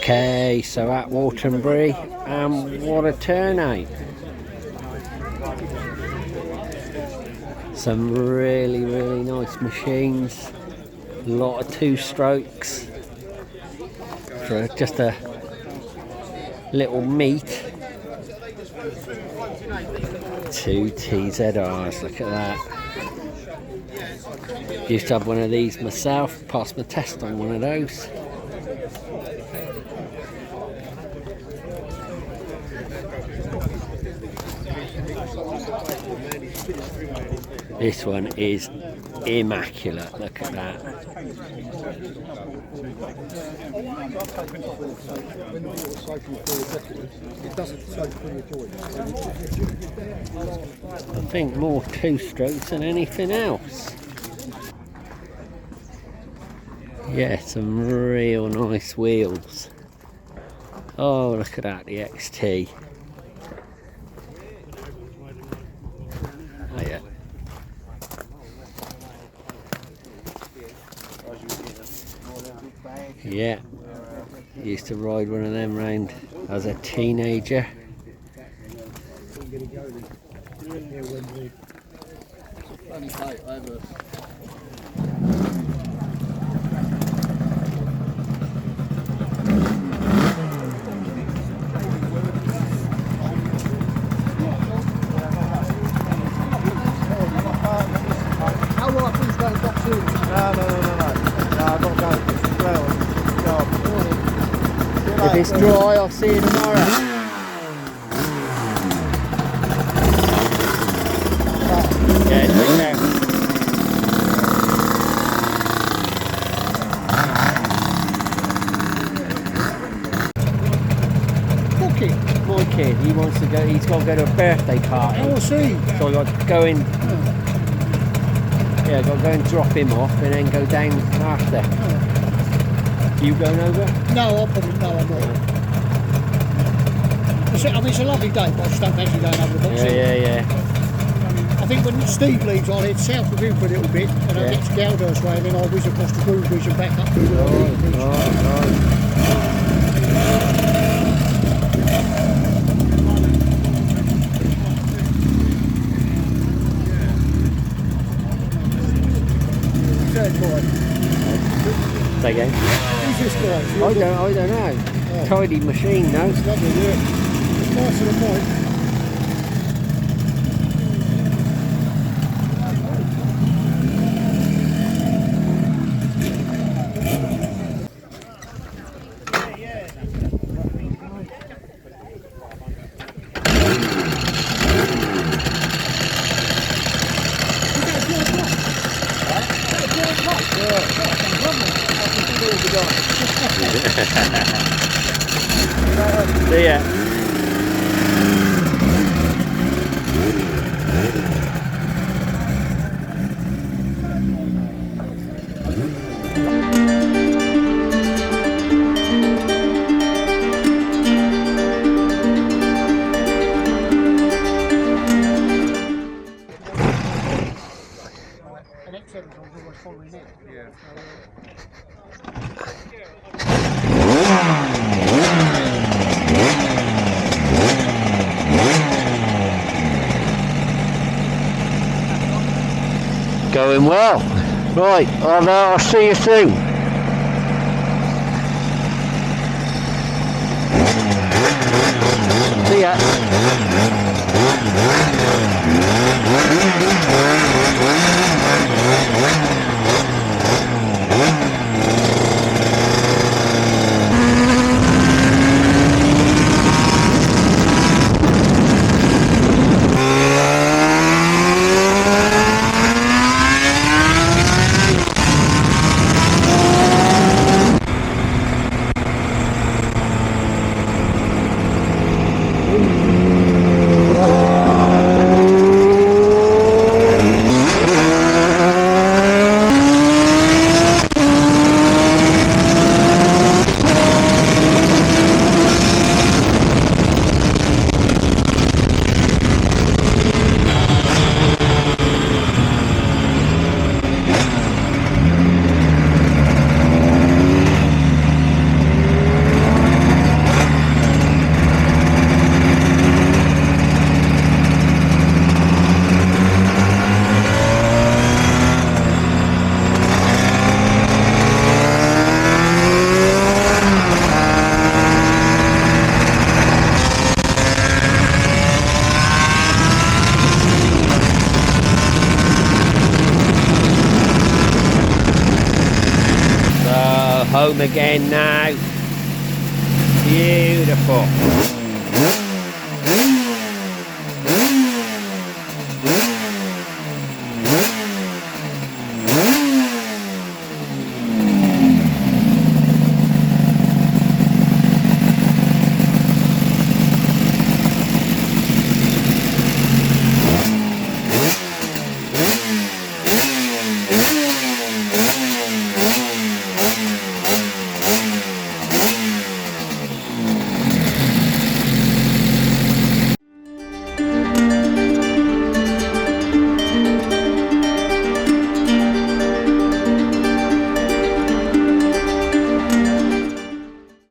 Okay, so at Wateringbury, what a turnout. Some really nice machines. A lot of two-strokes for just a little meet. 2 TZRs, look at that. Used to have one of these myself, passed my test on one of those. This one is immaculate, look at that. I think more two-strokes than anything else. Yeah, some real nice wheels. Oh, look at that, the XT. Oh, yeah. Yeah, used to ride one of them round as a teenager. If it's dry, I'll see you tomorrow. Yeah, take care. My kid, he wants to go, he's got to go to a birthday party. Oh, I see. So I got to go in. Yeah, I got to go and drop him off and then go down after. You going over? No, I'm not. I mean, it's a lovely day, but I just don't fancy going over the box. Yeah. I think when Steve leaves, I'll head south of him for a little bit, and I'll get to Galdhurst way, and then I'll whiz across the Groove Bridge and back up to the Groove Bridge. Third boy. Say again? Who's this guy? I don't know. Oh. Tidy machine, though. It's lovely, yeah. It's nice to the point. See ya. Going well. Right, I'll see you soon. See ya. home again now. Beautiful.